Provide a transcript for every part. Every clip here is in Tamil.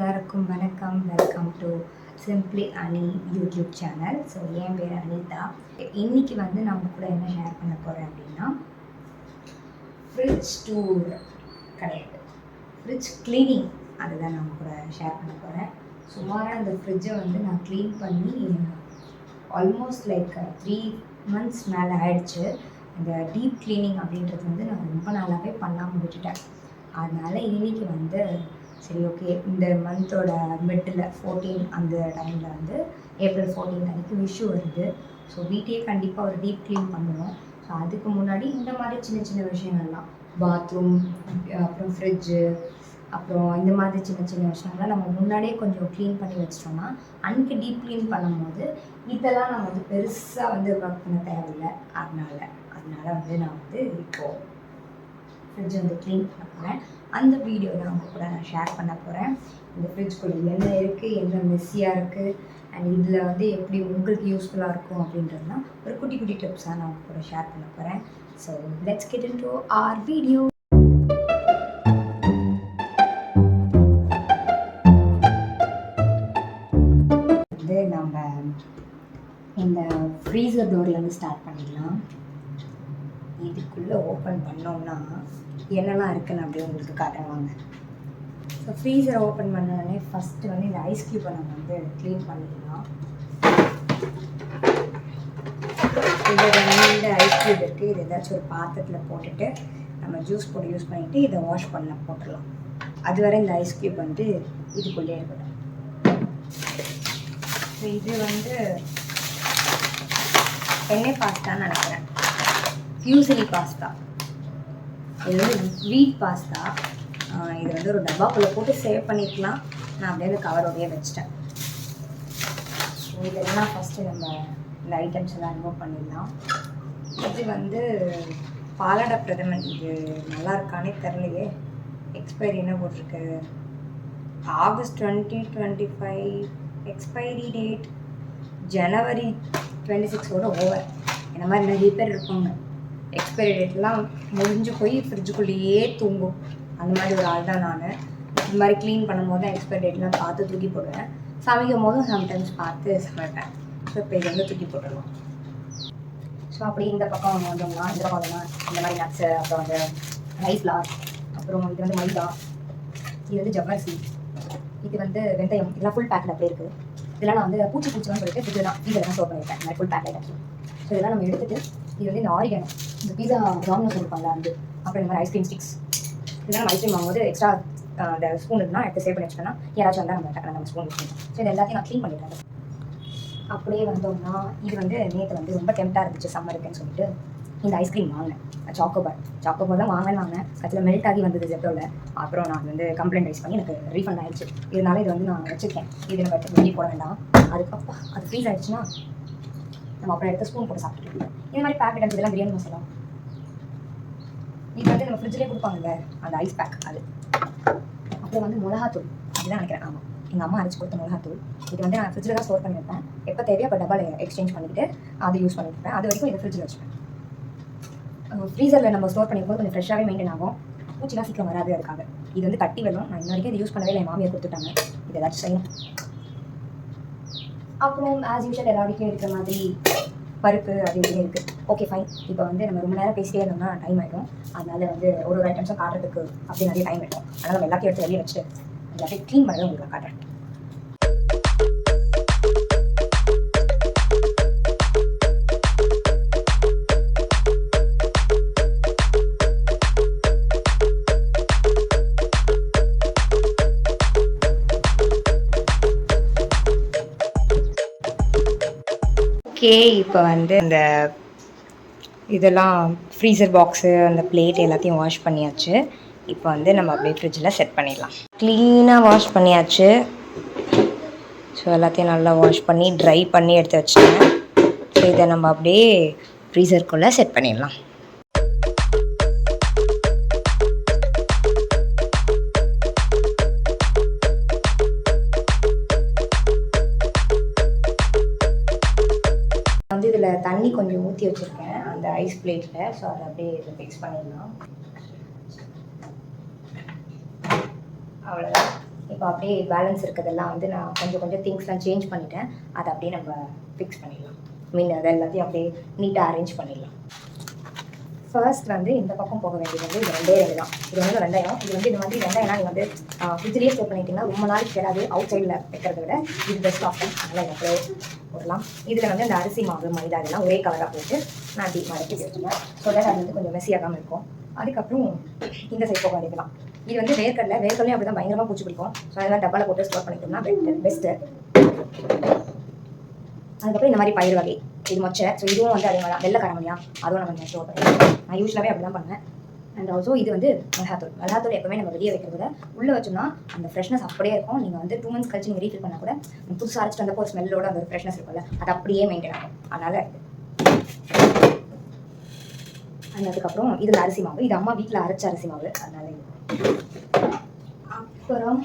எல்லாருக்கும் வணக்கம். வெல்கம் டு சிம்பிளி அனி யூடியூப் சேனல். ஸோ என் பேர் அனிதா. இன்றைக்கி வந்து நான் உங்க கூட என்ன ஷேர் பண்ண போகிறேன் அப்படின்னா, ஃப்ரிட்ஜ் டூர் கிடையாது, ஃப்ரிட்ஜ் க்ளீனிங். அதுதான் நான் கூட ஷேர் பண்ண போகிறேன். சுமாராக அந்த ஃப்ரிட்ஜை வந்து நான் க்ளீன் பண்ணி ஆல்மோஸ்ட் லைக் 3 months மேலே ஆயிடுச்சு. இந்த டீப் க்ளீனிங் அப்படின்றது வந்து நான் ரொம்ப நாளாகவே பண்ணாமல் விட்டுட்டேன். அதனால் இன்றைக்கி வந்து சரி ஓகே, இந்த மந்தோட மிட்டில் 14 அந்த டைமில் வந்து ஏப்ரல் 14 அன்றைக்கி விஷு வருது. ஸோ வீட்டையே கண்டிப்பாக ஒரு டீப் க்ளீன் பண்ணுவோம். ஸோ அதுக்கு முன்னாடி இந்த மாதிரி சின்ன சின்ன விஷயங்கள்லாம், பாத்ரூம், அப்புறம் ஃப்ரிட்ஜு, அப்புறம் இந்த மாதிரி சின்ன சின்ன விஷயங்கள்லாம் நம்ம முன்னாடியே கொஞ்சம் க்ளீன் பண்ணி வச்சிட்டோம்னா அன்றைக்கி டீப் க்ளீன் பண்ணும்போது இதெல்லாம் நம்ம வந்து பெருசாக வந்து ஒர்க் பண்ண தேவையில்லை. அதனால் வந்து நான் வந்து இப்போது ஃப்ரிட்ஜ் வந்து க்ளீன் பண்ண போகிறேன். அந்த வீடியோ தான் அவங்க கூட நான் ஷேர் பண்ண போகிறேன். இந்த ஃப்ரிட்ஜ்குள்ளே என்ன இருக்குது, என்ன மெஸ்ஸியாக இருக்குது, அண்ட் இதில் வந்து எப்படி உங்களுக்கு யூஸ்ஃபுல்லாக இருக்கும் அப்படின்றதுலாம் ஒரு குட்டி குட்டி டிப்ஸாக நான் அவங்க கூட ஷேர் பண்ண போகிறேன். So let's get into our video. வந்து நம்ம இந்த ஃப்ரீசர் டோர்லேருந்து ஸ்டார்ட் பண்ணிடலாம். இதுக்குள்ளே ஓப்பன் பண்ணோம்னா என்னெல்லாம் இருக்குன்னு அப்படியே உங்களுக்கு காட்டுவாங்க. ஸோ ஃப்ரீசரை ஓப்பன் பண்ணோடனே ஃபஸ்ட்டு வந்து இந்த ஐஸ் க்யூப்பை நம்ம வந்து க்ளீன் பண்ணிடலாம். இதில் 2 ஐஸ் க்யூப் இருக்குது. இது ஏதாச்சும் ஒரு பாத்திரத்தில் போட்டுட்டு நம்ம ஜூஸ் போட்டு யூஸ் பண்ணிவிட்டு இதை வாஷ் பண்ண போட்டுடலாம். அதுவரை இந்த ஐஸ் க்யூப் வந்து இதுக்குள்ளே இருக்கட்டும். ஸோ இது வந்து எண்ணெய் பாஸ்தான்னு நினைக்கிறேன், ஃபியூசலி பாஸ்தா. இது வந்து வீட் பாஸ்தா. இது வந்து ஒரு டப்பாக்குள்ளே போட்டு சேவ் பண்ணிக்கலாம். நான் அப்படியே அந்த கவரோடையே வச்சிட்டேன். ஸோ இதெல்லாம் ஃபஸ்ட்டு நம்ம இந்த ஐட்டம்ஸ் எல்லாம் ரிமூவ் பண்ணிடலாம். இது வந்து பாலாட பிரதமன். இது நல்லா இருக்கானே தெரிலையே, எக்ஸ்பைரி என்ன போட்டிருக்கு, ஆகஸ்ட் 2025, எக்ஸ்பைரி டேட் ஜனவரி 26ஓட ஓவர். இந்த மாதிரி நிறைய பேர் இருப்பாங்க, எக்ஸ்பைரி டேட்லாம் முடிஞ்சு போய் ஃப்ரிட்ஜுக்குள்ளேயே தூங்கும். அந்த மாதிரி ஒரு ஆள் தான் நான். இந்த மாதிரி க்ளீன் பண்ணும்போது தான் எக்ஸ்பைரி டேட்லாம் பார்த்து தூக்கி போடுவேன். சமைக்கும் போதும் சம்டைம்ஸ் பார்த்து சமைப்பேன். ஸோ இப்போ இது வந்து தூக்கி போட்டுடலாம். ஸோ அப்படி இந்த பக்கம் வந்தோம்னா இந்த பக்கம் வந்தோம்னா இந்த மாதிரி நட்ஸு, அப்புறம் வந்து ரைஸ் ஃப்ளார், அப்புறம் இது வந்து மைதா, இது வந்து ஜவ்வரிசி, இது வந்து வெந்தயம், இதெல்லாம் ஃபுல் பேக்கெட் அப்படியே இருக்குது. இதெல்லாம் நான் வந்து பூச்சிலாம் சொல்லிட்டு ஃப்ரிட்ஜெலாம் வீட்டில் ஸ்டோர் பண்ணியிருக்கேன். இந்த மாதிரி ஃபுல் பேக்கெட் ஆச்சு. ஸோ இதெல்லாம் நம்ம எடுத்துகிட்டு இது வந்து இந்த ஆரிகனோ, இந்த பீஸா டாமினோஸ் கொடுப்பாங்க அது, அப்புறம் இந்த மாதிரி ஐஸ்கிரீம் ஸ்டிக்ஸ், இதெல்லாம் நம்ம ஐஸ்கிரீம் வாங்கும்போது எக்ஸ்ட்ரா அந்த ஸ்பூன் இருந்தால் எடுத்து சேவ் பண்ணி வச்சுக்கோன்னா யாராச்சும் வந்தால் நம்ம டக்குனு நம்ம ஸ்பூன் யூஸ் பண்ணுவோம். ஸோ இது எல்லாத்தையும் நான் க்ளீன் பண்ணிடுறேன். அப்படியே வந்தோம்னா இது வந்து நேற்று வந்து ரொம்ப டெம்ப்டாக இருந்துச்சு சம்மருக்குன்னு சொல்லிட்டு இந்த ஐஸ்கிரீம் வாங்கினேன். சாக்கோபார் தான் வாங்கினேன். கடைசியில் மெல்ட் ஆகி வந்தது ஜெப்டோவில். அப்புறம் நான் வந்து கம்ப்ளைண்ட் ரைஸ் பண்ணி எனக்கு ரீஃபண்ட் ஆகிடுச்சு. இதனால இது வந்து நான் வச்சுருக்கேன். இது நம்ம எடுத்து வெளியே போட வேண்டாம். அதுக்கப்புறம் அது ஃப்ரீஸ் ஆகிடுச்சுன்னா நம்ம அப்புறம் எடுத்து ஸ்பூன் போட்டு சாப்பிட்டுக்கலாம். இந்த மாதிரி பேக்கெட் அந்த இதெல்லாம் பிரியாணி மசாலா, இது வந்து நம்ம ஃப்ரிட்ஜ்லேயே கொடுப்பாங்க அந்த ஐஸ் பேக். அது அப்புறம் வந்து மிளகாத்தூள், அதுதான் நினைக்கிறேன். ஆமாம், எங்கள் அம்மா அரைச்சி கொடுத்த மிளகாத்தூள். இது வந்து நான் ஃப்ரிட்ஜில் தான் ஸ்டோர் பண்ணி வைப்பேன். எப்போ தேவையோ அப்போ டப்பாவில் எக்ஸ்சேஞ்ச் பண்ணிவிட்டு அதை யூஸ் பண்ணியிருப்பேன். அது வரைக்கும் இதை ஃப்ரிட்ஜில் வச்சுப்பேன். ஃப்ரீசரில் நம்ம ஸ்டோர் பண்ணிக்கும்போது கொஞ்சம் ஃப்ரெஷ்ஷாகவே மெயின்டைன் ஆகும். பூச்சிலாம் சீக்கிரம் வராது. அதுக்காக இது வந்து கட்டி வெல்லம். நான் இன்ன வரைக்கும் இது யூஸ் பண்ணவே இல்லை. என் மாமியார் கொடுத்துட்டாங்க. இது ஏதாச்சும் செய்யணும். அப்புறம் ஆஸ் யூஷுவல் எல்லா வீட்லையும் இருக்கிற மாதிரி பருப்பு அது இதுலேயே இருக்குது. Okay fine. இப்போ வந்து நம்ம ரொம்ப நேரம் பேசிட்டே இருந்தோம்னா டைம் ஆகிடும். அதனால வந்து ஒரு ஐட்டம்ஸும் காட்டுறதுக்கு அப்படி நிறைய டைம் ஆகிடும். அதனால் நம்ம எல்லாத்தையும் எடுத்து வெளியே வச்சுட்டு எல்லாத்தையும் க்ளீன் பண்ணி உங்களுக்கு காட்டுறேன். ஓகே, இப்போ வந்து இந்த இதெல்லாம் ஃப்ரீசர் பாக்ஸு, அந்த பிளேட் எல்லாத்தையும் வாஷ் பண்ணியாச்சு. இப்போ வந்து நம்ம அப்படியே ஃப்ரிட்ஜில் செட் பண்ணிடலாம். க்ளீனாக வாஷ் பண்ணியாச்சு. ஸோ எல்லாத்தையும் நல்லா வாஷ் பண்ணி ட்ரை பண்ணி எடுத்து வச்சுட்டேன். ஸோ இதை நம்ம அப்படியே ஃப்ரீசருக்குள்ளே செட் பண்ணிடலாம். வந்து இதில் தண்ணி கொஞ்சம் ஊற்றி வச்சுருக்கேன் அந்த ஐஸ் பிளேட்டில். ஸோ அதை அப்படியே இதில் ஃபிக்ஸ் பண்ணிடலாம். அவ்வளோதான். இப்போ அப்படியே பேலன்ஸ் இருக்கிறதெல்லாம் வந்து நான் கொஞ்சம் திங்ஸ்லாம் சேஞ்ச் பண்ணிட்டேன். அதை அப்படியே நம்ம ஃபிக்ஸ் பண்ணிடலாம். அதை எல்லாத்தையும் அப்படியே நீட்டாக அரேஞ்ச் பண்ணிடலாம். ஃபர்ஸ்ட் வந்து இந்த பக்கம் போக வேண்டியது வந்து இது 2 தான். இது வந்து வெங்காயம். இது வந்து இந்த மாதிரி வெங்காயம்னா நீங்கள் வந்து ஃப்ரிட்ஜ்லேயே ஸ்டோர் பண்ணிட்டீங்கன்னா ரொம்ப நாளைக்கு கிடையாது. அவுட் சைடில் வைக்கிறத விட இது பெஸ்ட் ஆப்ஷன். அதனால் இதை அப்படியே போடலாம். இதில் வந்து இந்த அரிசி மாவு மைதா இதெல்லாம் ஒரே கலராக போட்டு நான் அப்படி மடக்கி வச்சுருக்கேன். ஸோ தட் அது வந்து கொஞ்சம் மெஸ்ஸியாகாமல் இருக்கும். அதுக்கப்புறம் இந்த சைட் போக வேண்டியதுலாம். இது வந்து வேர்க்கடலையும் அப்படி தான் பயங்கரமாக பூச்சி பிடிக்கும். ஸோ அதெல்லாம் டப்பாவில் போட்டு ஸ்டோர் பண்ணிட்டோம்னா பெஸ்ட்டு. அதுக்கப்புறம் இந்த மாதிரி பயிர் வகை இது மொச்சை. ஸோ இதுவும் வந்து அதே மாதிரி தான் வெள்ளை கரமணியா, அதுவும் நம்ம ஸ்டோர் பண்ணிக்கலாம். நான் யூஸ்வலாகவே அப்படி தான் பண்ணுவேன். அண்ட் ஆல்சோ இது வந்து மிளகாத்தூள் எப்பவுமே நம்ம வெளியே வைக்கிறத உள்ளே வச்சோம்னா அந்த ஃப்ரெஷ்னஸ் அப்படியே இருக்கும். நீங்கள் வந்து 2 months கழிச்சு நீங்கள் ரீஃபில் பண்ணால் கூட புதுசாக அரைச்சிட்டு வந்தப்போ ஒரு ஸ்மெல்லோட அந்த ஒரு ஃப்ரெஷ்னஸ் இருக்கும்ல, அது அப்படியே மெயின்டைன் ஆகும். அதனால் அதுக்கப்புறம் இதில் அரிசி மாவு. இது அம்மா வீட்டில் அரைச்ச அரிசி மாவு. அதனால அப்புறம்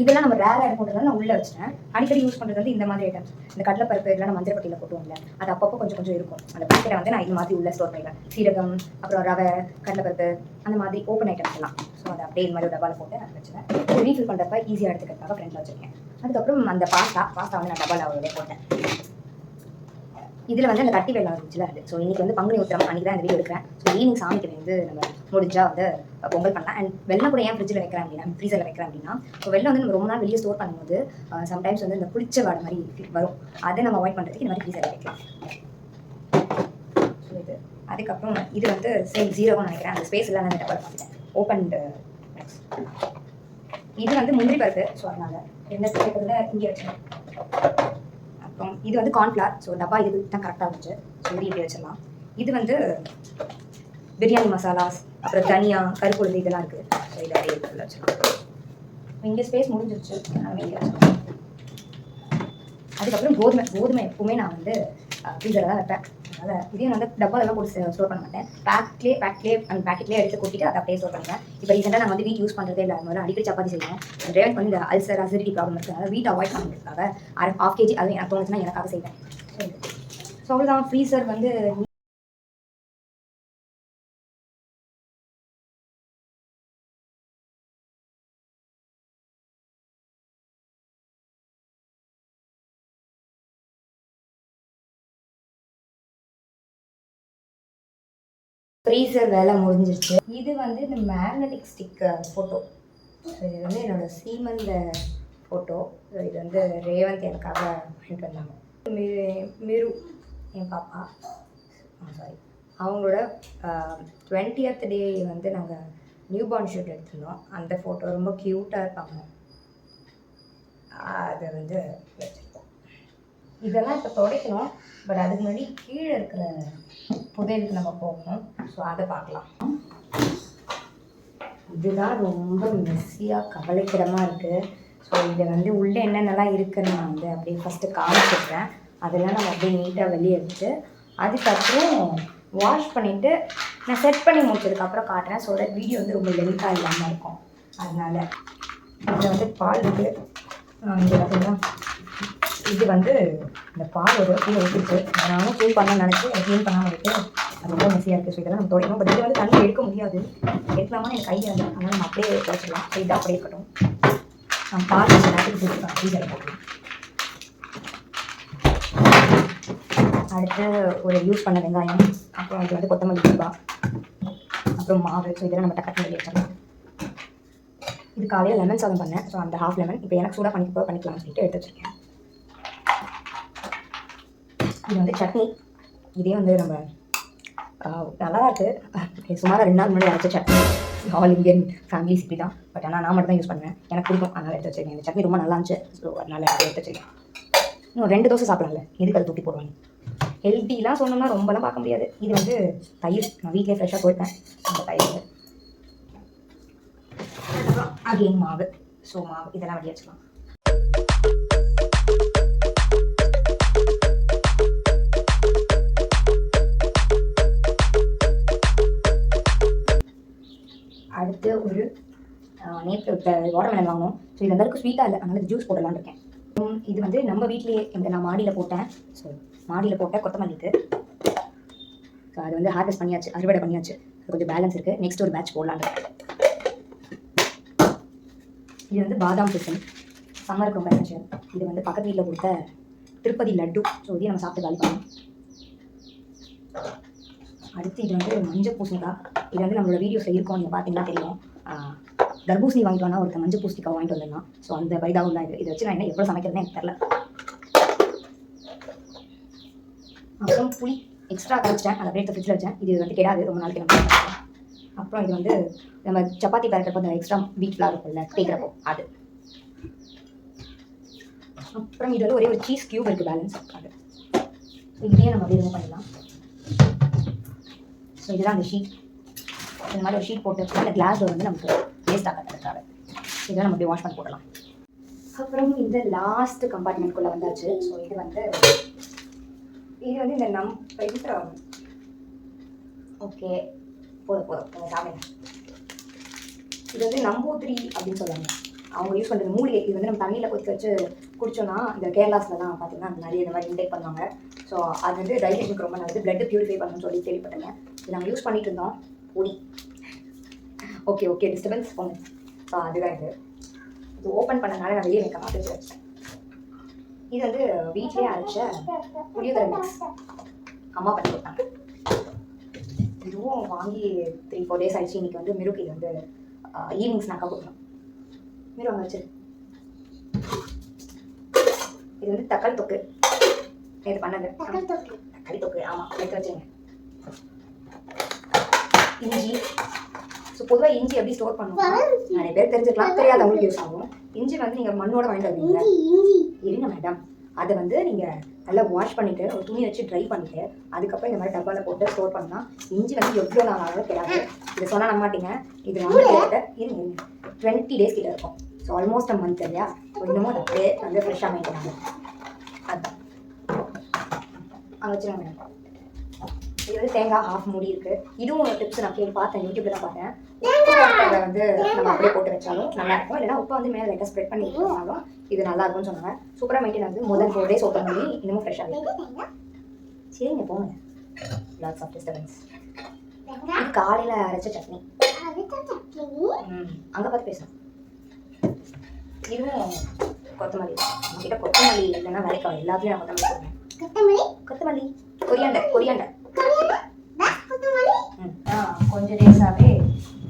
இதெல்லாம் நம்ம ரேராக எடுக்கிறதுனால நான் உள்ளே வச்சுட்டேன். அடிக்கடி யூஸ் பண்ணுறது வந்து இந்த மாதிரி ஐட்டம்ஸ். இந்த கடலைப்பருப்பு இதெல்லாம் நம்ம மஞ்சள் பட்டியில் போட்டுவோம்ல, அது அப்பப்போ கொஞ்சம் இருக்கும். அந்த பாக்கெட்டை வந்து நான் இந்த மாதிரி உள்ளே ஸ்டோர் பண்ணிடுவேன். சீரகம், அப்புறம் ரவை, கடலைப்பருப்பு, அந்த மாதிரி ஓப்பன் ஐட்டம்ஸ் எல்லாம். ஸோ அதை அப்படியே இந்த மாதிரி ஒரு டப்பாவில் போட்டு நான் வச்சுருவேன். ரீஃபில் பண்ணுறப்ப ஈஸியாக எடுத்துக்கிறதுக்காக ஃப்ரெண்டில் வச்சுருக்கேன். அதுக்கப்புறம் அந்த பாஸ்தா வந்து நான் டப்பாவில் அவ்வளோவே போட்டேன். இதில் வந்து அந்த கட்டி வெள்ளம் இருந்துச்சுல அது. ஸோ இன்றைக்கி வந்து பங்குனி உத்திரம் அன்றைக்கி தான் இந்த வீடியோ எடுக்கிறேன். ஸோ ஈவினிங் சாமிக்கு வந்து நம்ம முடிஞ்சால் வந்து பொங்கல் பண்ணலாம். அண்ட் வெள்ளம் கூட ஏன் ஃப்ரிட்ஜில் வைக்கிறேன் அப்படின்னா, ஃப்ரீசரில் வைக்கிறேன் அப்படின்னா, ஸோ வெள்ளம் வந்து நம்ம ரொம்ப நாள் வெளியே ஸ்டோர் பண்ணும்போது சம்டைம்ஸ் வந்து இந்த புளிச்ச வாடை மாதிரி வரும். அதை நம்ம அவாய்ட் பண்ணுறதுக்கு இந்த மாதிரி ஃப்ரீசரில் வைக்கலாம். ஸோ இது அதுக்கப்புறம் இது வந்து சேம் ஜீரோன்னு நினைக்கிறேன். அந்த ஸ்பேஸ் எல்லாம் நான் டபுள் பார்த்துட்டேன். ஓப்பன்டு இது வந்து முந்திரி பருப்பு. ஸோ அதனால் என்ன சேர்க்கறதுல இங்கே வச்சுருக்கேன். அப்புறம் இது வந்து கார்ன்ஃப்ளவர். ஸோ டப்பா இது தான் கரெக்டாக இருந்துச்சு. ஸோ இது இப்படி வச்சிடலாம். இது வந்து பிரியாணி மசாலாஸ், அப்புறம் தனியா, கருப்புளுந்து இதெல்லாம் இருக்குது. ஸோ இதை அப்படியே இருக்கிறதுல வச்சுக்கலாம். இங்கே ஸ்பேஸ் முடிஞ்சிருச்சு. அதனால இங்கே வச்சுக்கலாம். அதுக்கப்புறம் கோதுமை எப்பவுமே நான் வந்து ஃப்ரீசரில் தான் வைப்பேன். அதனால் இதையும் வந்து டப்பாலெல்லாம் போட்டு ஸ்டோர் பண்ண மாட்டேன். பேக்கெட்லேயே எடுத்து கொட்டிட்டு அதை அப்படியே ஸ்டோர் பண்ணுவேன். இப்போ ரீசெண்டாக நான் வந்து வீட் யூஸ் பண்ணுறதே இல்லை. அதனால அடிக்கடி சப்பாத்தி செய்வேன். ரேவன் வந்து இந்த அசிடிட்டி ப்ராப்ளம் இருக்குது. அதனால் வீட் அவாய்ட் பண்ணுறதுக்காக 1/2 kg அது எனக்கு தோணுச்சுன்னா எனக்காக செய்வேன். ஸோ அவ்வளோதான். ஃப்ரீசர் வந்து ஃப்ரீசர் வேலை முடிஞ்சிருச்சு. இது வந்து இந்த மேக்னெட்டிக் ஸ்டிக் ஃபோட்டோ. இது வந்து என்னோடய சீமந்த ஃபோட்டோ. இது வந்து ரேவந்த் எனக்காக வாங்கிட்டு வந்தாங்க. மிரு என் பாப்பா சாரி அவங்களோட 20th டே வந்து நாங்கள் நியூ பார்ன் ஷூட் எடுத்திருந்தோம். அந்த ஃபோட்டோ ரொம்ப க்யூட்டாக இருப்பாங்க. அதை வந்து வச்சுருக்கோம். இதெல்லாம் இப்போ துடைக்கணும். பட் அதுக்கு முன்னாடி கீழே இருக்கிற புதையலுக்கு நம்ம போகணும். ஸோ அதை பார்க்கலாம். இதுதான் ரொம்ப மெஸ்ஸியாக கவலைக்கிடமாக இருக்குது. ஸோ இதை வந்து உள்ளே என்னென்னலாம் இருக்குதுன்னு நான் வந்து அப்படியே ஃபஸ்ட்டு காமிச்சிடுறேன். அதெல்லாம் நம்ம அப்படியே நீட்டாக வெளியே எடுத்து அதுக்கப்புறம் வாஷ் பண்ணிவிட்டு நான் செட் பண்ணி முடிச்சதுக்கப்புறம் காட்டுறேன். ஸோ தட் வீடியோ வந்து ரொம்ப லென்த்தாக இல்லாமல் இருக்கும். அதனால் இதில் வந்து பால் இருக்குது. இங்கே பார்த்தீங்கன்னா இது வந்து இந்த பால் ஒரு கீழே ஊற்றிட்டு நானும் க்ளீன் பண்ண நினச்சி க்ளீன் பண்ணாமல் இருக்குது. அது ரொம்ப மெஸ்ஸியாக இருக்குது. ஸோ இதெல்லாம் நம்ம துடைக்கணும். பட் இதை வந்து தண்ணி எடுக்க முடியாது. எடுக்கலாமா எனக்கு ஐடியா இல்லை. அதனால் நம்ம அப்படியே வச்சிடலாம். ஸோ இது அப்படியே இருக்கட்டும். நான் பால் வச்சு நேரத்துக்கு போட்டுருக்கேன். ஃப்ரீசரில் போட்டுருக்கேன். அடுத்து ஒரு யூஸ் பண்ண வெங்காயம், அப்புறம் இது வந்து கொத்தமல்லி தூபா, அப்புறம் மாவு. ஸோ இதெல்லாம் நம்ம டக்கு பண்ணி வச்சிடலாம். இது காலையில் லெமன் சாதம் பண்ணேன். ஸோ அந்த ஹாஃப் லெமன் இப்போ எனக்கு சூடாக பண்ணிக்கலாம்னு சொல்லிட்டு எடுத்து வச்சுருக்கேன். இது வந்து சட்னி. இதே வந்து நம்ம நல்லா இருக்குது. சுமாராக 2 நாள் முன்னாடி அரைச்ச சட்னி. ஆல் இந்தியன் ஃபேமிலிஸ் இப்படி தான். பட் ஆனால் நான் மட்டும் தான் யூஸ் பண்ணுவேன். எனக்கு பிடிக்கும். அதனால் எடுத்து வச்சுருக்கேன். இந்த சட்னி ரொம்ப நல்லா இருந்துச்சு. ஸோ அதனால் எடுத்து வச்சுருக்கேன். இன்னும் 2 தோசை சாப்பிடலாம்ல, எதுக்கு அதை தூக்கி போடுவாங்க. ஹெல்த்திலாம் சொன்னோம்னா ரொம்பலாம் பார்க்க முடியாது. இது வந்து தயிர். நான் வீட்டிலே ஃப்ரெஷ்ஷாக போயிருப்பேன். அந்த தயிர் அகெயின் மாவு. ஸோ மாவு இதெல்லாம் வெளியே வச்சுக்கலாம். அடுத்து ஒரு நேற்று வாட்டர்மெலன் வாங்கணும். ஸோ இது அந்தளவுக்கு ஸ்வீட்டாக இல்லை. அதனால் ஜூஸ் போடலான்னு இருக்கேன். இது வந்து நம்ம வீட்லேயே நான் மாடியில் போட்டேன். ஸோ மாடியில் போட்ட கொத்தமல்லி இது. ஸோ அது வந்து ஹார்வெஸ்ட் பண்ணியாச்சு, அறுவடை பண்ணியாச்சு. அது கொஞ்சம் பேலன்ஸ் இருக்குது. நெக்ஸ்ட் ஒரு பேட்ச் போடலான்னு இருக்கேன். இது வந்து பாதாம் பிசன், சம்மருக்கு ரொம்ப எசென்ஷியல். இது வந்து பக்கத்து வீட்டில் கொடுத்த திருப்பதி லட்டு. ஸோ இதையும் நம்ம சாப்பிட்டு காலி பண்ணணும். அடுத்து இது வந்து மஞ்சள் பூசணிக்காய். இது வந்து நம்மளோட வீடியோஸில் இருக்கும், நீங்கள் பார்த்தீங்கன்னா தெரியும். தர்பூசணி வாங்கிட்டு வந்தால் ஒருத்தர் மஞ்சள் பூசணிக்காய் வாங்கிட்டு வந்துடலாம். ஸோ அந்த பைதாவும் தான் இது. இதை வச்சு நான் என்ன எவ்வளோ சமைக்கிறதுன்னு எனக்கு தெரில. அப்புறம் புளி எக்ஸ்ட்ரா கழிச்சிட்டேன், அதை அப்படியே ஃப்ரிட்ஜில் வச்சேன். இது வந்து கெடாது, ரொம்ப நாளைக்கு நம்ம. அப்புறம் இது வந்து நம்ம சப்பாத்தி பரட்டுறப்போ அந்த எக்ஸ்ட்ரா வீட் ஃப்ளார் இருக்குல்ல தேய்க்கிறப்போ அது. அப்புறம் இது வந்து ஒரே ஒரு சீஸ் க்யூப் இருக்குது பேலன்ஸ் அது. இதையே நம்ம அப்படியே ரிமூவ் பண்ணிடலாம். ஸோ இதுதான் அந்த ஷீட். இந்த மாதிரி ஒரு ஷீட் போட்டு அந்த கிளாஸில் வந்து நமக்கு வேஸ்ட் ஆகிறதுக்காக இதெல்லாம் நம்ம அப்படியே வாஷ் பண்ணி போடலாம். அப்புறம் இந்த லாஸ்ட் கம்பார்ட்மெண்ட்குள்ளே வந்தாச்சு. ஸோ இது வந்து இந்த ஓகே போதும் நீங்கள் சாப்பிடுங்க. இது வந்து நம்பூத்திரி அப்படின்னு சொல்லுவாங்க, அவங்க யூஸ் பண்ணுறது மூலிகை. இது வந்து நம்ம தண்ணியில் கொதிக்க வச்சு குடிச்சோன்னா இந்த கேரளாஸ்லாம் பார்த்தீங்கன்னா நிறைய இந்த மாதிரி இன்டேக் பண்ணுவாங்க. ஸோ அது வந்து டைஜஷனுக்கு ரொம்ப நல்லது, பிளட் பியூரிஃபை பண்ணணும்னு சொல்லி கேள்விப்பட்டேன். இது நாங்கள் யூஸ் பண்ணிட்டு இருந்தோம். பொடி ஓகே டிஸ்டர்பன்ஸ் போங்க. ஸோ அதுதான் இது ஓப்பன் பண்ணனால நான் வெளியே வைக்க மாட்டேன் வச்சேன். இது வந்து வீட்லேயே அரைச்ச புளியோதரை மிக்ஸ் அம்மா பண்ணி கொடுத்தாங்க. இதுவும் வாங்கி 3-4 days ஆயிடுச்சு. இன்னைக்கு வந்து மிருக்கு இது வந்து ஈவினிங் ஸ்நாக்காக கொடுக்கணும். மிரு அங்கே வச்சிரு. இது வந்து தக்காளி தொக்கு. இது பண்ணது தக்காளி தொக்கு. ஆமாம், எடுத்து வச்சுங்க. இஞ்சி. ஸோ பொதுவாக இஞ்சி எப்படி ஸ்டோர் பண்ணுவோம் நிறைய பேர் தெரிஞ்சுக்கலாம், தெரியாதவங்களுக்கு யூஸ் ஆகும். இஞ்சி வந்து நீங்கள் மண்ணோட வாங்கிட்டு வருவீங்களா? இருங்க மேடம், அதை வந்து நீங்கள் நல்லா வாஷ் பண்ணிவிட்டு ஒரு துணி வச்சு ட்ரை பண்ணிவிட்டு அதுக்கப்புறம் இந்த மாதிரி டப்பாவில் போட்டு ஸ்டோர் பண்ணால் இஞ்சி வந்து எவ்வளோ நாள் ஆனாலும் கிடையாது. இதை சொன்னால் நம்ப மாட்டீங்க. இது வந்து இருங்க 20 days கிட்ட இருக்கும். ஸோ ஆல்மோஸ்ட் a month இல்லையா? ஸோ இன்னமும் அது அப்படியே வந்து ஃப்ரெஷ்ஷாக மெயின்டைன் அதுதான் அங்கே வச்சுருங்க. இது வந்து தேங்காய் 1/2 மூடி இருக்குது. இதுவும் ஒரு டிப்ஸ் நான் பார்த்தேன், யூடியூப்ல தான் பார்த்தேன். உப்பு வந்து நம்ம அப்படியே போட்டு வச்சாலும் நல்லாயிருக்கும், இல்லைன்னா உப்பை வந்து மேலே லைட்டாக ஸ்ப்ரெட் பண்ணி வச்சாலும் இது நல்லா இருக்கும்னு சொன்னாங்க. சூப்பராக மெயின்டைன் ஆகுது. more than 4 days ஓப்பன் பண்ணி இன்னமும் ஃப்ரெஷ்ஷாக இருக்குது. சரிங்க போங்க. Lots of disturbance. இது காலையில் அரைச்ச சட்னி. அங்கே பார்த்து பேசணும். இதுவும் கொத்தமல்லி. நம்மகிட்ட கொத்தமல்லி இல்லைன்னா வேலைக்காக எல்லாத்துலேயும் நான் கொத்தமல்லி சொல்லுவேன். கொத்தமல்லி கொரியாண்டர் கொஞ்சம் டேஸாகவே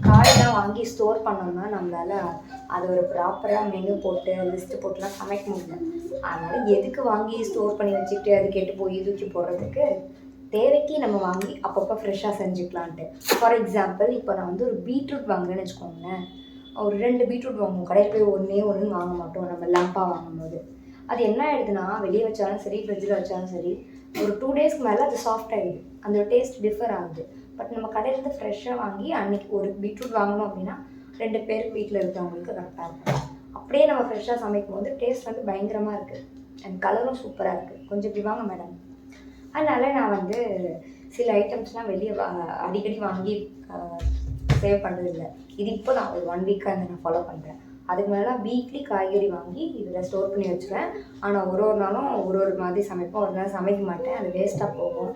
காயெல்லாம் வாங்கி ஸ்டோர் பண்ணோம்னா நம்மளால அது ஒரு ப்ராப்பராக மெனு போட்டு லிஸ்ட்டு போட்டுலாம் சமைக்க முடியல. அதனால் எதுக்கு வாங்கி ஸ்டோர் பண்ணி வச்சுக்கிட்டு அது கெட்டு போய் தூக்கி போடுறதுக்கு தேவைக்கு நம்ம வாங்கி அப்பப்போ ஃப்ரெஷ்ஷாக செஞ்சுக்கலான்ட்டு. ஃபார் எக்ஸாம்பிள் இப்போ நான் வந்து ஒரு பீட்ரூட் வாங்குறேன்னு வச்சுக்கோங்களேன். ஒரு 2 பீட்ரூட் வாங்குவோம், கடையில் போய் ஒன்று வாங்க மாட்டோம். நம்ம லேம்பாக வாங்கும்போது அது என்ன ஆகிடுதுன்னா வெளியே வச்சாலும் சரி ஃப்ரிட்ஜில் வச்சாலும் சரி ஒரு 2 daysக்கு மேலே அது சாஃப்ட் ஆகிடுது, அந்த டேஸ்ட் டிஃபர் ஆகுது. பட் நம்ம கடையிலேருந்து ஃப்ரெஷ்ஷாக வாங்கி அன்றைக்கி ஒரு பீட்ரூட் வாங்கணும் அப்படின்னா 2 பேர் வீட்டில் இருக்கிறவங்களுக்கு கரெக்டாக இருக்கும். அப்படியே நம்ம ஃப்ரெஷ்ஷாக சமைக்கும் போது டேஸ்ட் வந்து பயங்கரமாக இருக்குது அண்ட் கலரும் சூப்பராக இருக்குது. கொஞ்சம் இப்படி வாங்க மேடம். அதனால் நான் வந்து சில ஐட்டம்ஸ்லாம் வெளியே அடிக்கடி வாங்கி சேவ் பண்ணுறதில்லை. இது இப்போ தான் ஒரு 1 week நான் ஃபாலோ பண்ணுறேன். அதுக்கு மேலே வீக்லி காய்கறி வாங்கி இதில் ஸ்டோர் பண்ணி வச்சுருவேன். ஆனால் ஒரு நாளும் ஒரு மாதிரி சமைப்போம், ஒரு நாள் சமைக்க மாட்டேன், அது வேஸ்ட்டாக போகும்.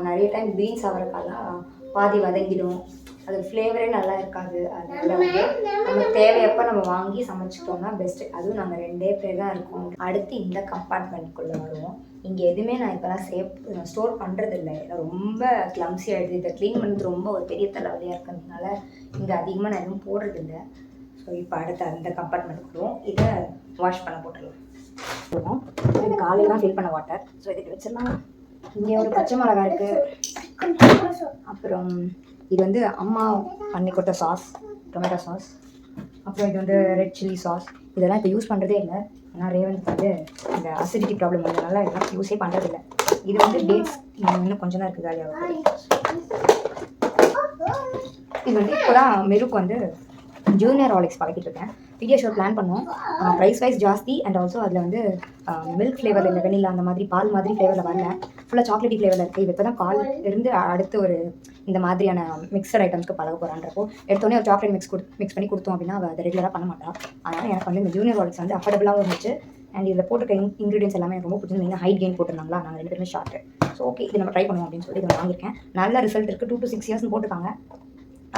நிறைய டைம் பீன்ஸ் அவரைக்காலாம் பாதி வதங்கிடும், அது ஃப்ளேவரே நல்லா இருக்காது. அதனால வந்து நம்ம தேவையப்போ நம்ம வாங்கி சமைச்சிட்டோம்னா பெஸ்ட்டு. அதுவும் நாங்கள் 2 பேர் தான் இருக்கோம். அடுத்து இந்த கம்பார்ட்மெண்ட்குள்ளே வருவோம். இங்கே எதுவுமே நான் இப்போலாம் ஸ்டோர் பண்ணுறதில்லை, ரொம்ப கிளம்ஸி ஆகிடுது. இதை க்ளீன் பண்ணுறது ரொம்ப ஒரு பெரிய தலைவலியாக இருக்கிறதுனால இங்கே அதிகமாக நான் எதுவும் போடுறதில்லை. ஸோ இப்போ அடுத்து அந்த கம்பார்ட்மெண்ட்டுக்குள்ளோம் இதை வாஷ் பண்ண போட்டுடலாம். இது காலையில் தான் ஃபில் பண்ண வாட்டர். ஸோ இதுக்கு வச்சிடலாம். இங்கே ஒரு பச்சை மிளகா இருக்குது. அப்புறம் இது வந்து அம்மா பண்ணி கொடுத்த சாஸ், டொமேட்டோ சாஸ். அப்புறம் இது வந்து ரெட் சில்லி சாஸ். இதெல்லாம் இப்போ யூஸ் பண்ணுறதே இல்லை, ஏன்னா ரேவனுக்கு வந்து இந்த அசிடிட்டி ப்ராப்ளம் வந்ததுனால இதெல்லாம் யூஸே பண்ணுறதில்லை. இது வந்து டேட்ஸ் இன்னும் கொஞ்சம் தான் இருக்குது காலியாக. இது வந்து இப்போ தான் மெருக்கு வந்து ஜூனியர் ஹார்லிக்ஸ் பழக்கிட்டு இருக்கேன். பீடியாஷோர் பிளான் பண்ணோம். ப்ரைஸ் வைஸ் ஜாஸ்தி அண்ட் ஆல்சோ அதில் வந்து மில்க் ஃப்ளேவரில் இல்லை, வெண்ணிலா அந்த மாதிரி பால் மாதிரி ஃப்ளேவரில் வரல, ஃபுல்லாக சாக்லேட்டி ஃப்ளேவரில் இருக்குது. இது இப்போ தான் பால் இருந்து அடுத்து ஒரு இந்த மாதிரியான மிக்சர் ஐட்டம்ஸ்க்கு பழக போகிறான்றப்போ எடுத்தோடனே ஒரு சாக்லேட் மிக்ஸ் பண்ணி கொடுத்தோம் அப்படின்னா அவள் அதை ரெகுலராக பண்ண மாட்டாள். அதனால் எனக்கு வந்து இந்த ஜூனியர் ஹார்லிக்ஸ் வந்து அஃபர்டபுளாகவும் இருந்துச்சு. அண்ட் இதில் போட்டிருக்க இன்க்ரீடியன்ஸ் எல்லாமே எனக்கு ரொம்ப பிடிச்சிருந்து. நீங்கள் ஹைட் கெயின் போட்டிருந்தாங்களா, நாங்கள் 2 பேருமே ஷார்ட்டு. ஸோ ஓகே, இது நம்ம ட்ரை பண்ணுவோம் அப்படின்னு சொல்லி இதை வாங்கியிருக்கேன். நல்ல ரிசல்ட் இருக்குது. 2 to 6 years போட்டிருக்காங்க.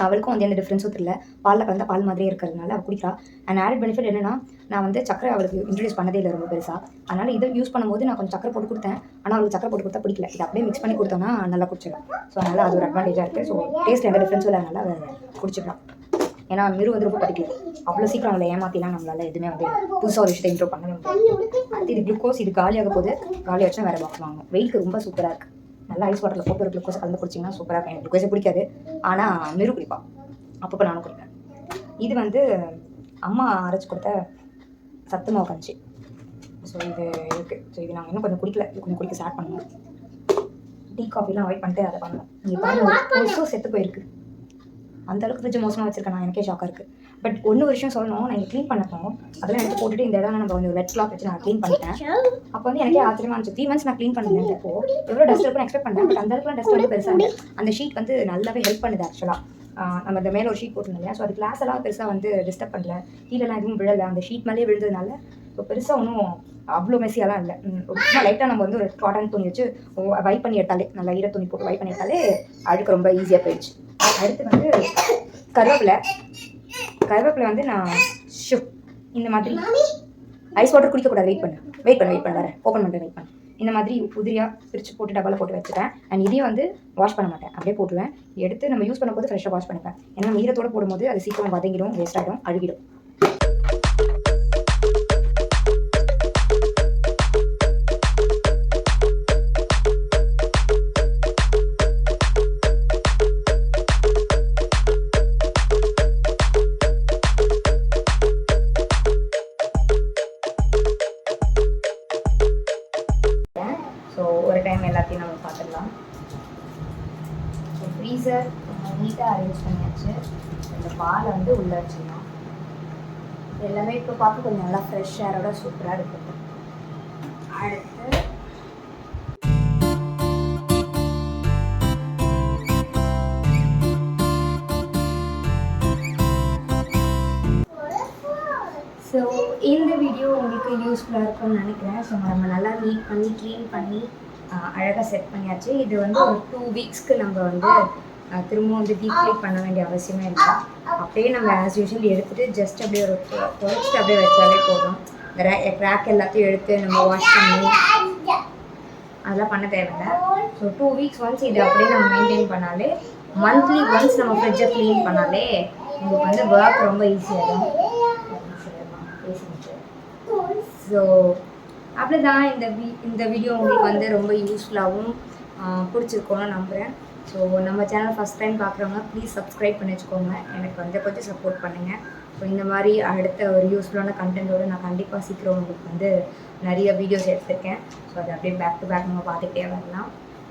அவளுக்கும் வந்து எந்த டிஃப்ரென்ஸும் தெரியல. பாலில் கலந்த பால் மாதிரியே இருக்கிறதுனால அவள் குடிக்கிறா. அண்ட் ஆட் பெனிஃபிட் என்னன்னா, நான் வந்து சக்கரை அவளுக்கு இன்ட்ரடியூஸ் பண்ணதே இல்லை ரொம்ப பெருசாக. அதனால் இதை யூஸ் பண்ணும்போது நான் கொஞ்சம் சக்கரை போட்டு கொடுத்தேன். ஆனால் அவளுக்கு சக்கரை போட்டு கொடுத்தா பிடிக்கல. இதை அப்படியே மிக்ஸ் பண்ணி கொடுத்தோன்னா நல்லா குடிச்சிடும். ஸோ அதனால் அது ஒரு அட்வான்டேஜாக இருக்குது. ஸோ டேஸ்ட் எந்த டிஃப்ரென்ஸும் இல்லாதனால அவள் குடிச்சிடலாம். ஏன்னா மிரு வந்து ரொம்ப படிக்கல. அவ்வளோ சீக்கிரம் அவளை ஏமாற்றிலாம் நம்மளால் எதுவுமே வந்து புதுசாக ஒரு விஷயத்தை இன்ட்ரோ பண்ணவே முடியாது. அடுத்து இது குளுக்கோஸ். இது காலியாக போது காலியாக வச்சுன்னா வேறு பாக்ஸ் வாங்கணும். வெயிலுக்கு ரொம்ப சூப்பராக இருக்குது. நல்லா ஐஸ் வாட்டரில் போட்டு ஒரு குளுக்கோஸ் கலந்து குடிச்சிங்கன்னா சூப்பராக இருக்கும். எனக்கு குளுக்கோஸே பிடிக்காது, ஆனால் மிரு குடிப்பாள். அப்பப்போ நானும் குடிப்பேன். இது வந்து அம்மா அரைச்சி கொடுத்த சத்து மாவு கஞ்சி. ஸோ இது இருக்குது. ஸோ இது நாங்கள் இன்னும் கொஞ்சம் குடிக்கல. இது கொஞ்சம் குடிக்க ஸ்டார்ட் பண்ணணும். டீ காஃபிலாம் அவாய்ட் பண்ணிட்டு அதை பண்ணணும். நீங்கள் பாருங்கள், செத்து போயிருக்கு. அந்த அளவுக்கு ஃப்ரிட்ஜ் மோசமாக வச்சிருக்கேன் நான். எனக்கே ஷாக்காக இருக்குது. பட் ஒன்று விஷயம் சொல்லணும், நான் இங்கே க்ளீன் பண்ணப்போம் அதெல்லாம் எடுத்து போட்டுட்டு இந்த இடம் நம்ம கொஞ்சம் வெட் கிளாத் வச்சு நான் க்ளீன் பண்ணிட்டேன். அப்போ வந்து எனக்கே ஆச்சரியமாக இருந்துச்சு. 3 months நான் க்ளீன் பண்ணிட்டேன். இப்போது எவ்வளோ டஸ்ட் இருக்குன்னு எக்ஸ்பெக்ட் பண்ணேன். பட் அந்த அளவுக்கு டஸ்ட் வந்து பெருசாக இல்லை. அந்த ஷீட் வந்து நல்லாவே ஹெல்ப் பண்ணுது ஆக்சுவலாக. நம்ம இந்த மேலே ஒரு ஷீட் போட்டுருந்தோம் இல்லையா, ஸோ அது கிளாஸ் எல்லாம் பெருசாக வந்து டிஸ்டர்ப் பண்ணல. கீழெல்லாம் எதுவும் விழலை. அந்த ஷீட் மேலே விழுந்ததுனால இப்போ பெருசாக ஒன்றும் அவ்வளோ மெஸ்ஸியெல்லாம் இல்லை. ரொம்ப லைட்டாக நம்ம வந்து ஒரு காட்டன் துணி வச்சு வைப் பண்ணி எடுத்தாலே, நல்லா ஈர துணி போட்டு வைப் பண்ணி எடுத்தாலே அழுக்கு ரொம்ப ஈஸியாக போயிடுச்சு. அடுத்து வந்து கருவேப்பிலை வந்து நான் இந்த மாதிரி ஐஸ் வாட்டர் குடிக்கக்கூடாது. வெயிட் பண்ண வரேன். ஓப்பன் பண்ணுறேன். வெயிட் பண்ண இந்த மாதிரி உதிரியாக பிரித்து போட்டு டப்பாவில் போட்டு வச்சுட்டேன். அண்ட் இதையும் வந்து வாஷ் பண்ண மாட்டேன், அப்படியே போட்டுருவேன். எடுத்து நம்ம யூஸ் பண்ணும்போது ஃப்ரெஷ்ஷாக வாஷ் பண்ணிப்பேன். ஏன்னா நம்ம ஈரத்தோடு போடும்போது அது சீக்கிரம் வதங்கிடும், வேஸ்ட் ஆகிடும், அழுகிடும். ஸோ ஒரு டைம் எல்லாத்தையும் நம்ம பார்த்துடலாம். ஸோ ஃப்ரீசர் நீட்டாக அரேஞ்ச் பண்ணியாச்சு. இந்த பாலை வந்து உள்ளே வச்சுக்கலாம். எல்லாமே இப்போ பார்க்க கொஞ்சம் நல்லா ஃப்ரெஷ் ஏரோட சூப்பராக இருக்குது. அடுத்து ஸோ இந்த வீடியோ உங்களுக்கு யூஸ்ஃபுல்லாக இருக்கும்னு நினைக்கிறேன். ஸோ நம்ம நல்லா நீட் பண்ணி க்ளீன் பண்ணி அழகாக செட் பண்ணியாச்சு. இது வந்து ஒரு 2 weeksக்கு நம்ம வந்து திரும்ப வந்து டீப் க்ளீன் பண்ண வேண்டிய அவசியமே இல்லை. அப்படியே நம்ம ஆஸ் யூஷுவல் எடுத்துகிட்டு ஜஸ்ட் அப்படியே ஒரு துவைச்சிட்டு அப்படியே வச்சாலே போதும். கிராக் எல்லாத்தையும் எடுத்து நம்ம வாஷ் பண்ணி அதெல்லாம் பண்ண தேவையில்லை. ஸோ 2 weeks ஒன்ஸ் இதை அப்படியே நம்ம மெயின்டைன் பண்ணாலே, மந்த்லி ஒன்ஸ் நம்ம ஃப்ரிட்ஜை க்ளீன் பண்ணாலே உங்களுக்கு வந்து ஒர்க் ரொம்ப ஈஸியாகிடும். ஸோ அப்படிதான் இந்த வீடியோ உங்களுக்கு வந்து ரொம்ப யூஸ்ஃபுல்லாகவும் பிடிச்சிருக்கோன்னு நம்புகிறேன். ஸோ நம்ம சேனல் ஃபஸ்ட் டைம் பார்க்குறவங்க ப்ளீஸ் சப்ஸ்கிரைப் பண்ணி வச்சுக்கோங்க. எனக்கு வந்து கொஞ்சம் சப்போர்ட் பண்ணுங்கள். ஸோ இந்த மாதிரி அடுத்த ஒரு யூஸ்ஃபுல்லான கண்டென்ட்டோடு நான் கண்டிப்பாக சீக்கிரம் உங்களுக்கு வந்து நிறைய வீடியோஸ் எடுத்திருக்கேன். ஸோ அதை அப்படியே பேக் டு பேக் நம்ம பார்த்துக்கிட்டே வரலாம்.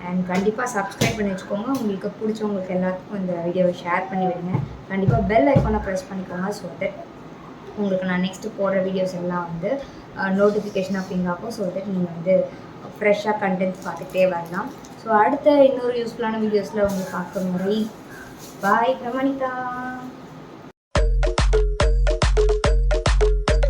அண்ட் கண்டிப்பாக சப்ஸ்கிரைப் பண்ணி வச்சுக்கோங்க. உங்களுக்கு பிடிச்சவங்களுக்கு எல்லாத்துக்கும் இந்த வீடியோவை ஷேர் பண்ணி விடுங்க. கண்டிப்பாக பெல் ஐக்கானை ப்ரெஸ் பண்ணிக்கோங்க. ஸோ தட் உங்களுக்கு நான் நெக்ஸ்ட்டு போடுற வீடியோஸ் எல்லாம் வந்து நோட்டிஃபிகேஷன் அப்படிங்கிறப்போ, ஸோ தட் நீங்கள் வந்து ஃப்ரெஷ்ஷாக கண்டென்ட்ஸ் பார்த்துக்கிட்டே வரலாம். ஸோ அடுத்த இன்னொரு யூஸ்ஃபுல்லான வீடியோஸில் உங்களுக்கு பார்க்குற முறை பாய் பிரமணிதா.